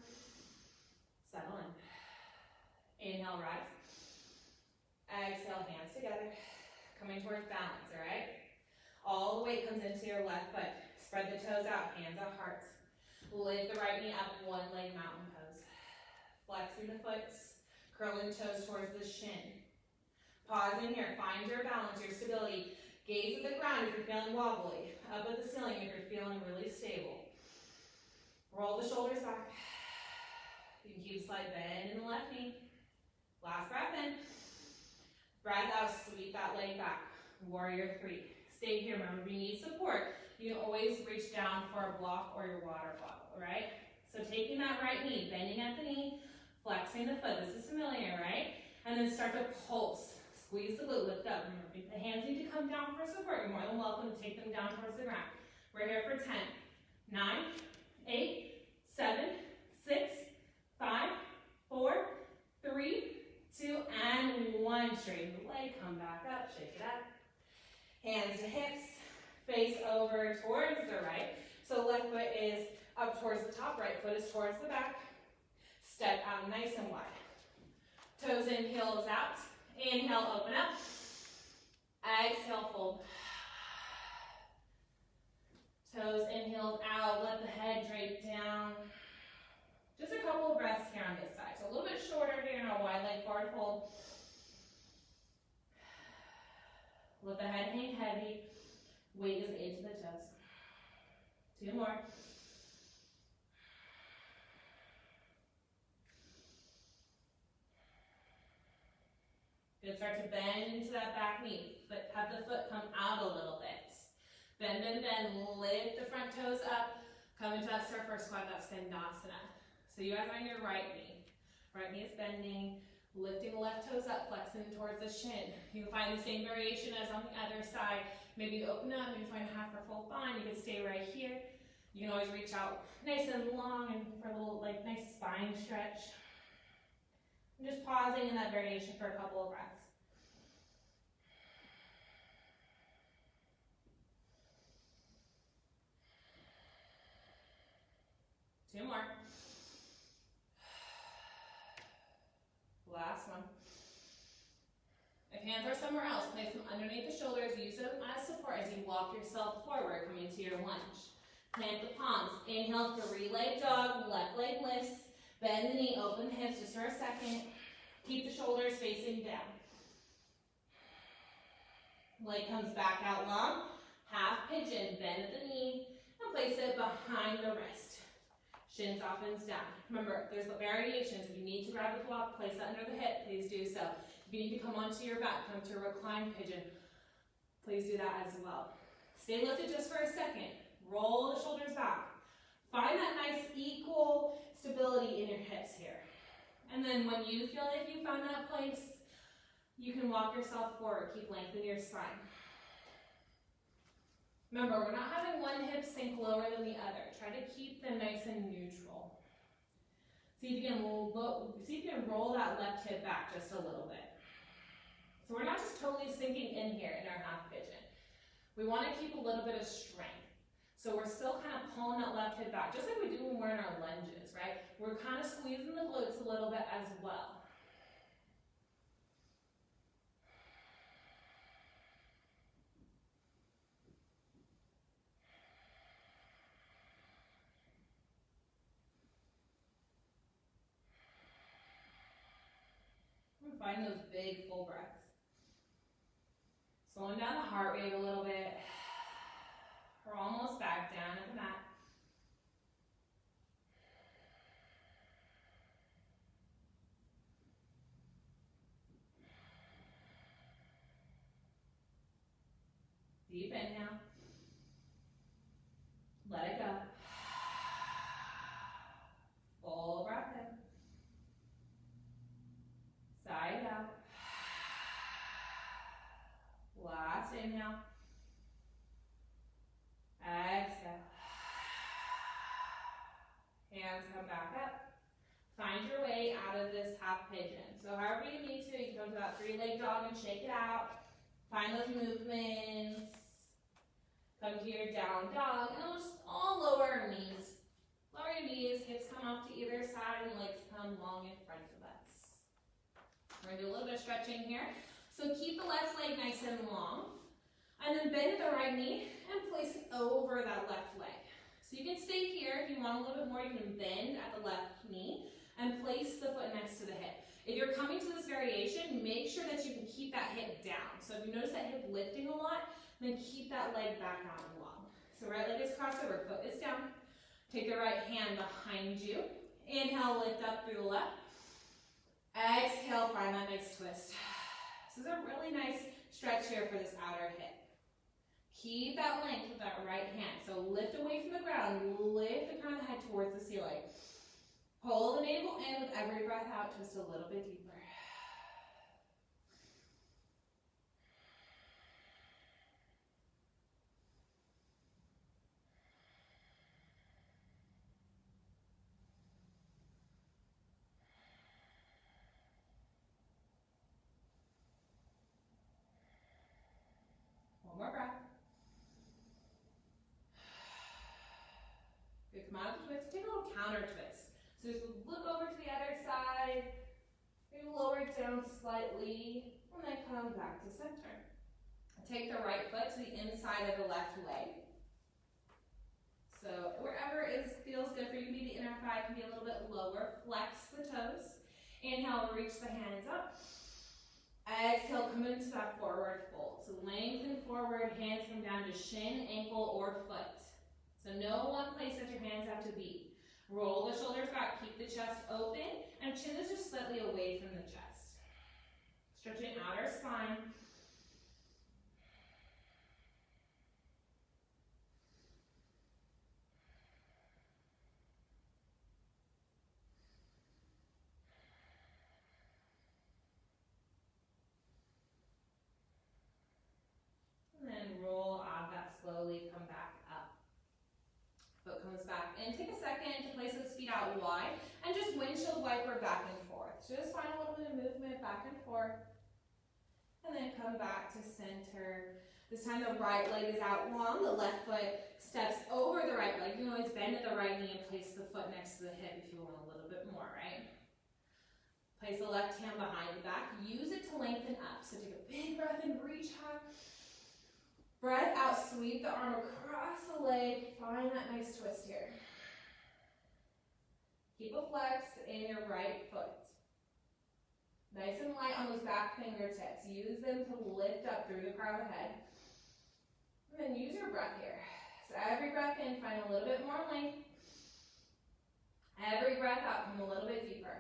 Settle in. Inhale, rise. Exhale, hands together. Coming towards balance, all right? All the weight comes into your left foot. Spread the toes out, hands at hearts. Lift the right knee up, one leg mountain pose. Flexing the foot, curling the toes towards the shin. Pause in here, find your balance, your stability. Gaze at the ground if you're feeling wobbly. Up at the ceiling if you're feeling really stable. Roll the shoulders back. You can keep a slight bend in the left knee. Last breath in. Breath out, sweep that leg back. Warrior three. Stay here, remember, if you need support, you can always reach down for a block or your water bottle, right? So taking that right knee, bending at the knee, flexing the foot. This is familiar, right? And then start to pulse. Squeeze the glute, lift up. Remember, if the hands need to come down for support, you're more than welcome to take them down towards the ground. We're here for 10, 9, 8, 7, 6, 5, 4, 3, 2, and 1. Straighten the leg, come back up, shake it up. Hands to hips, face over towards the right. So left foot is up towards the top, right foot is towards the back. Step out nice and wide. Toes in, heels out. Inhale, open up. Exhale, fold. Toes in, heels out. Let the head drape down. Just a couple of breaths here on this side. So a little bit shorter here in our wide leg forward fold. Let the head hang heavy. Weight is into the toes. 2 more. Good, start to bend into that back knee. But have the foot come out a little bit. Bend, bend, bend. Lift the front toes up. Come into that surfer squat, that Skandasana. So you guys are on your right knee. Right knee is bending. Lifting the left toes up, flexing towards the shin. You can find the same variation as on the other side. Maybe you open up, maybe find half or full bind. You can stay right here. You can always reach out nice and long and for a little nice spine stretch. I'm just pausing in that variation for a couple of breaths. Two more. Last one. If hands are somewhere else, place them underneath the shoulders. Use them as support as you walk yourself forward, coming to your lunge. Plant the palms. Inhale, 3-leg dog. Left leg lifts. Bend the knee, open the hips just for a second. Keep the shoulders facing down. Leg comes back out long. Half pigeon. Bend at the knee and place it behind the wrist. Shin softens down. Remember, there's the variations. If you need to grab the block, place it under the hip, please do so. If you need to come onto your back, come to a reclined pigeon, please do that as well. Stay lifted just for a second. Roll the shoulders back. Find that nice equal stability in your hips here. And then when you feel like you found that place, you can walk yourself forward. Keep lengthening your spine. Remember, we're not having one hip sink lower than the other. Try to keep them nice and neutral. See if you can roll that left hip back just a little bit. So we're not just totally sinking in here in our half pigeon. We want to keep a little bit of strength. So we're still kind of pulling that left hip back, just like we do when we're in our lunges, right? We're kind of squeezing the glutes a little bit as well. Find those big full breaths. Slowing down the heart rate a little bit. We're almost back down at the mat. Deep inhale. Let it go. Full breath in. Side out. Last inhale. Exhale. Hands come back up. Find your way out of this half pigeon. So however you need to, you can come to that 3-leg dog and shake it out. Find those movements. Come to your down dog, and we'll just all lower our knees. Lower your knees, hips come off to either side, and legs come long in front of us. We're gonna do a little bit of stretching here. So keep the left leg nice and long, and then bend the right knee and place it over that left leg. So you can stay here. If you want a little bit more, you can bend at the left knee and place the foot next to the hip. If you're coming to this variation, make sure that you can keep that hip down. So if you notice that hip lifting a lot, then keep that leg back out and long. So right leg is crossed over, foot is down. Take the right hand behind you. Inhale, lift up through the left. Exhale, find that nice twist. This is a really nice stretch here for this outer hip. Keep that length with that right hand. So lift away from the ground, lift the crown of the head towards the ceiling. Pull the navel in with every breath out, twist a little bit deeper. One more breath. Good, come out of the twist, take a little counter twist. So just look over to the other side, maybe lower it down slightly, and then come back to center. Take the right foot to the inside of the left leg. So wherever feels good for you, maybe the inner thigh can be a little bit lower. Flex the toes. Inhale, reach the hands up. Exhale, come into that forward fold. So lengthen forward, hands come down to shin, ankle, or foot. So no one place that your hands have to be. Roll the shoulders back, keep the chest open, and chin is just slightly away from the chest. Stretching outer spine. And then roll out that slowly, come back up. Foot comes back and take a second to place those feet out wide and just windshield wiper back and forth. Just find a little bit of movement back and forth. And then come back to center. This time the right leg is out long, the left foot steps over the right leg. You can always bend at the right knee and place the foot next to the hip if you want a little bit more, right? Place the left hand behind the back. Use it to lengthen up. So take a big breath in, reach high. Breath out, sweep the arm across the leg. Find that nice twist here. Keep a flex in your right foot. Nice and light on those back fingertips. Use them to lift up through the crown of the head. And then use your breath here. So every breath in, find a little bit more length. Every breath out, come a little bit deeper.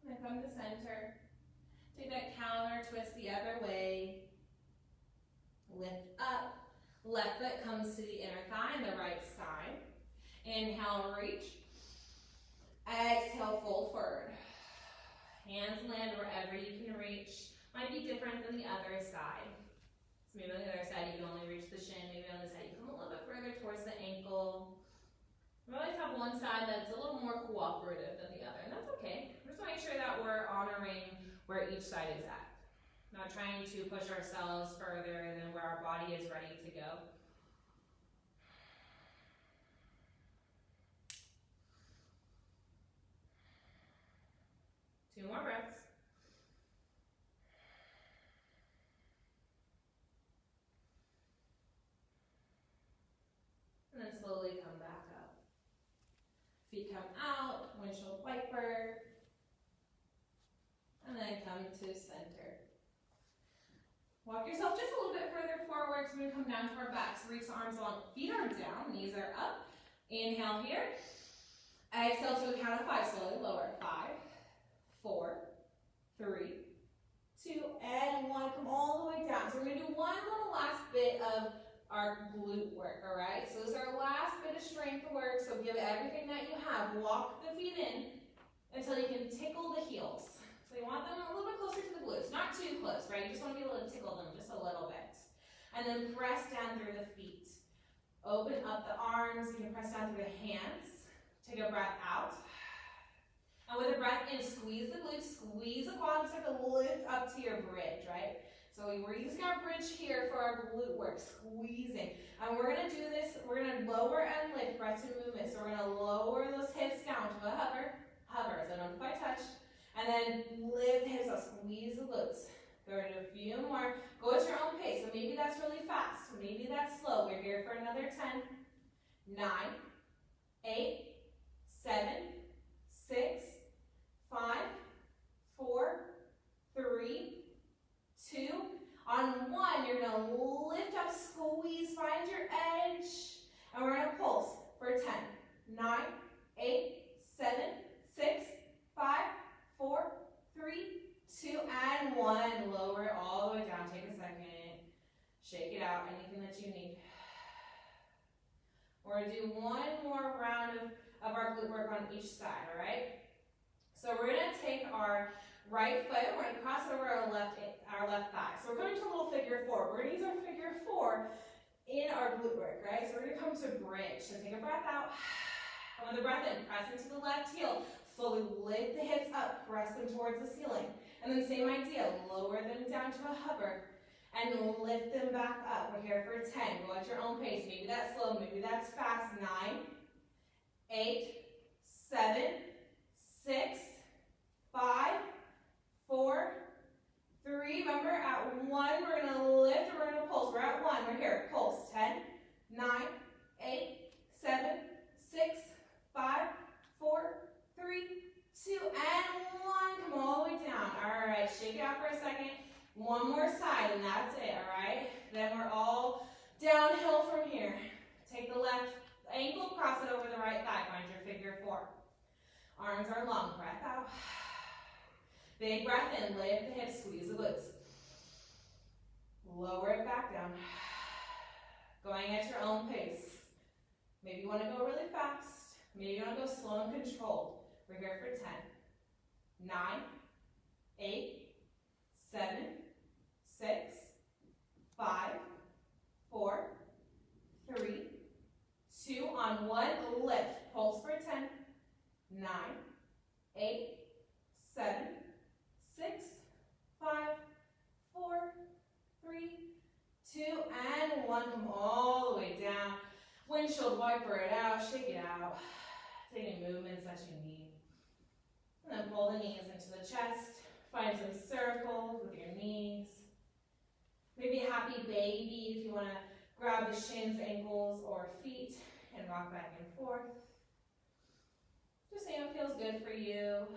And then come to center. Take that counter twist the other way. Lift up. Left foot comes to the inner thigh and the right side. Inhale, reach. Exhale, fold forward. Hands land wherever you can reach. Might be different than the other side. So maybe on the other side you can only reach the shin. Maybe on this side you come a little bit further towards the ankle. We always have one side that's a little more cooperative than the other, and that's okay. Just make sure that we're honoring where each side is at. Not trying to push ourselves further than where our body is ready to go. Two more breaths. And then slowly come back up. Feet come out, windshield wiper. And then come to center. Walk yourself just a little bit further forward. So we're going to come down to our backs. Reach the arms long. Feet are down. Knees are up. Inhale here. Exhale to a count of 5. Slowly lower. 5, 4, 3, 2, and 1. Come all the way down. So we're going to do one little last bit of our glute work, all right? So this is our last bit of strength work. So give everything that you have. Walk the feet in until you can tickle the heels. So you want them a little bit closer to the glutes, not too close, right? You just want to be able to tickle them just a little bit. And then press down through the feet. Open up the arms, you can press down through the hands. Take a breath out. And with a breath in, squeeze the glutes, squeeze the quads, start to lift up to your bridge, right? So we're using our bridge here for our glute work, squeezing. And we're gonna do this, we're gonna lower and lift, breath to movement. So we're gonna lower those hips down to a hover, so don't quite touch. And then lift the hips up, squeeze the glutes. Go to a few more. Go at your own pace. So maybe that's really fast. Maybe that's slow. We're here for another 10, 9, 8, 7, 6, 5, 4, 3, 2. On 1, you're going to lift up, squeeze, find your edge. And we're gonna pulse for 10, 9, 8, 7, 6, 5, 4, 3, 2, and 1. Lower it all the way down. Take a second. Shake it out, anything that you need. We're gonna do one more round of our glute work on each side, all right? So we're gonna take our right foot, we're gonna cross over our left thigh. So we're going to a little figure four. We're gonna use our figure four in our glute work, right? So we're gonna come to bridge. So take a breath out. And with the breath in, press into the left heel. Fully lift the hips up, press them towards the ceiling. And then same idea, lower them down to a hover and lift them back up. We're here for 10. Go at your own pace. Maybe that's slow, maybe that's fast. 9, 8, 7, 6, 5, 4, 3. Remember, at 1, we're going to lift and we're going to pulse. We're at 1. We're here. Pulse. 10, 9, 8, 7, 6, 5, 4, 3, 2, and 1. Come all the way down. All right. Shake it out for a second. One more side, and that's it, all right? Then we're all downhill from here. Take the left ankle, cross it over the right thigh. Find your figure four. Arms are long. Breath out. Big breath in. Lift the hips. Squeeze the glutes. Lower it back down. Going at your own pace. Maybe you want to go really fast. Maybe you want to go slow and controlled. We're here for 10, 9, 8, 7, 6, 5, 4, 3, 2, on 1, lift. Pulse for 10, 9, 8, 7, 6, 5, 4, 3, 2, and 1. Come all the way down. Windshield wiper it out, shake it out. Take any movements that you need. And then pull the knees into the chest. Find some circles with your knees. Maybe a happy baby if you want to grab the shins, ankles, or feet and rock back and forth. Just saying it feels good for you.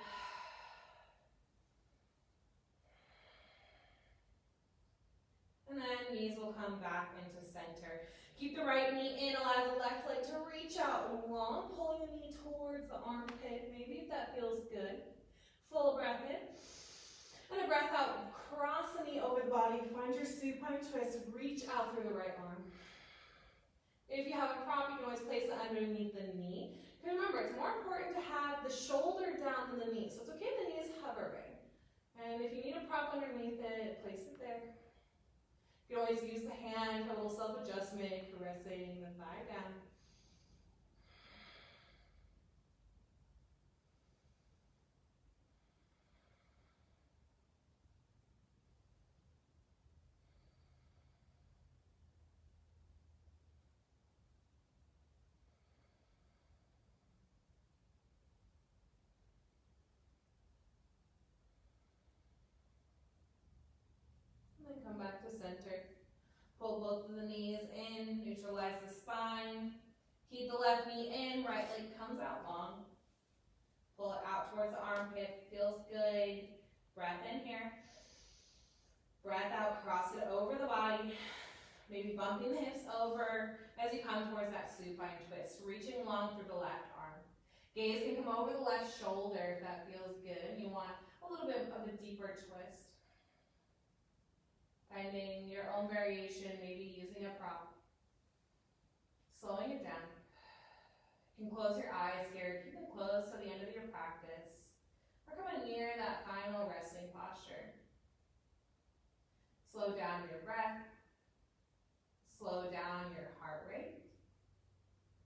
And then knees will come back into center. Keep the right knee in, allow the left leg to reach out long, pulling the knee towards the armpit, maybe if that feels good. Full breath in. And a breath out, cross the knee over the body, find your supine twist, reach out through the right arm. If you have a prop, you can always place it underneath the knee. And remember, it's more important to have the shoulder down than the knee, so it's okay if the knee is hovering. And if you need a prop underneath it, place it there. You can always use the hand for a little self-adjustment, caressing the thigh down. Come back to center. Pull both of the knees in, neutralize the spine. Keep the left knee in, right leg comes out long. Pull it out towards the armpit, feels good. Breath in here. Breath out, cross it over the body. Maybe bumping the hips over as you come towards that supine twist. Reaching long through the left arm. Gaze can come over the left shoulder if that feels good. You want a little bit of a deeper twist. Finding your own variation, maybe using a prop. Slowing it down. You can close your eyes here. Keep them closed to the end of your practice. We're coming near that final resting posture. Slow down your breath. Slow down your heart rate.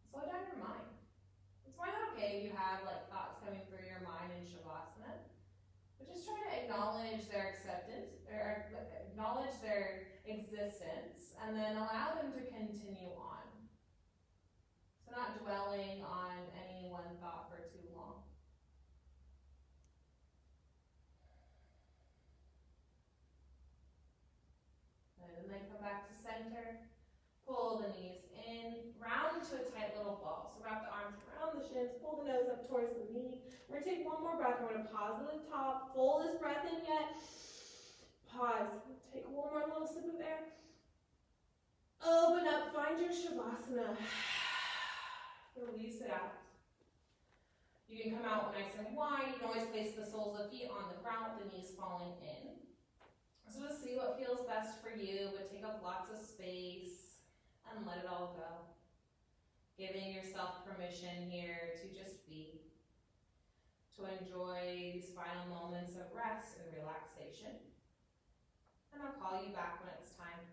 Slow down your mind. It's more than okay if you have thoughts coming through your mind in Shavasana. But just try to acknowledge their acceptance, acknowledge their existence, and then allow them to continue on. So not dwelling on any one thought for too long. And then come back to center. Pull the knees in, round into a tight little ball. So wrap the arms around the shins, pull the nose up towards the knee. We're going to take one more breath. We're going to pause at the top. Fullest breath in yet. Pause. Take one more little sip of air. Open up, find your Shavasana. Release it out. You can come out nice and wide. You can always place the soles of feet on the ground with the knees falling in. So just see what feels best for you, but take up lots of space and let it all go. Giving yourself permission here to just be, to enjoy these final moments of rest and relaxation. And I'll call you back when it's time.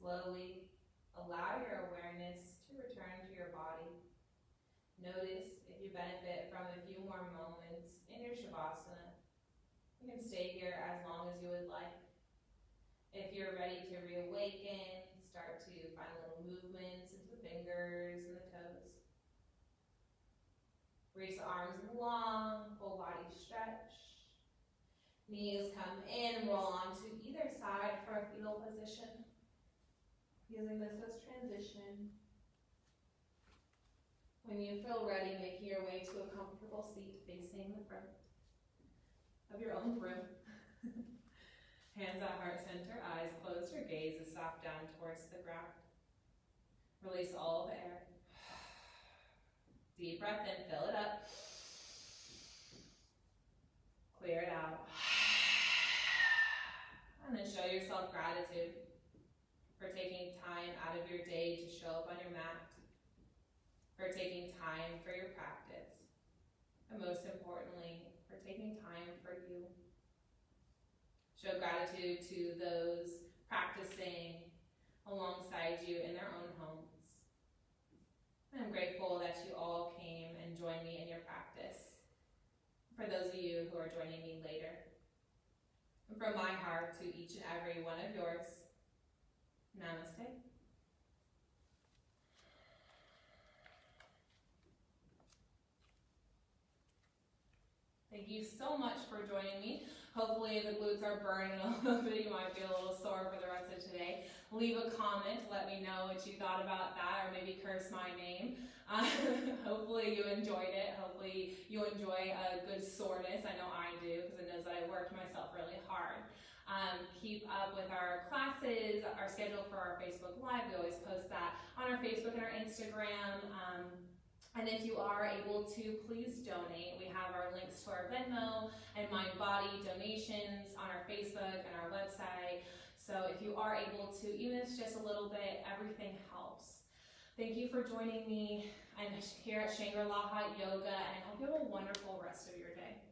Slowly allow your awareness to return to your body. Notice if you benefit from a few more moments in your Shavasana. You can stay here as long as you would like. If you're ready to reawaken, start to find little movements into the fingers and the toes. Reach the arms long, full body stretch. Knees come in, roll onto either side for a fetal position. Using this as transition. When you feel ready, making your way to a comfortable seat facing the front of your own room. Hands at heart center, eyes closed, your gaze is soft down towards the ground. Release all the air. Deep breath in, fill it up. Clear it out. And then show yourself gratitude for taking time out of your day to show up on your mat, for taking time for your practice, and most importantly, for taking time for you. Show gratitude to those practicing alongside you in their own homes. And I'm grateful that you all came and joined me in your practice. For those of you who are joining me later, and from my heart to each and every one of yours, namaste. Thank you so much for joining me. Hopefully the glutes are burning a little bit. You might be a little sore for the rest of today. Leave a comment. Let me know what you thought about that, or maybe curse my name. Hopefully you enjoyed it. Hopefully you enjoy a good soreness. I know I do, because it knows that I worked myself really hard. Keep up with our classes, our schedule for our Facebook Live. We always post that on our Facebook and our Instagram. And if you are able to, please donate. We have our links to our Venmo and Mind Body donations on our Facebook and our website. So if you are able to, even if it's just a little bit, everything helps. Thank you for joining me. I'm here at Shangri-La Hot Yoga, and I hope you have a wonderful rest of your day.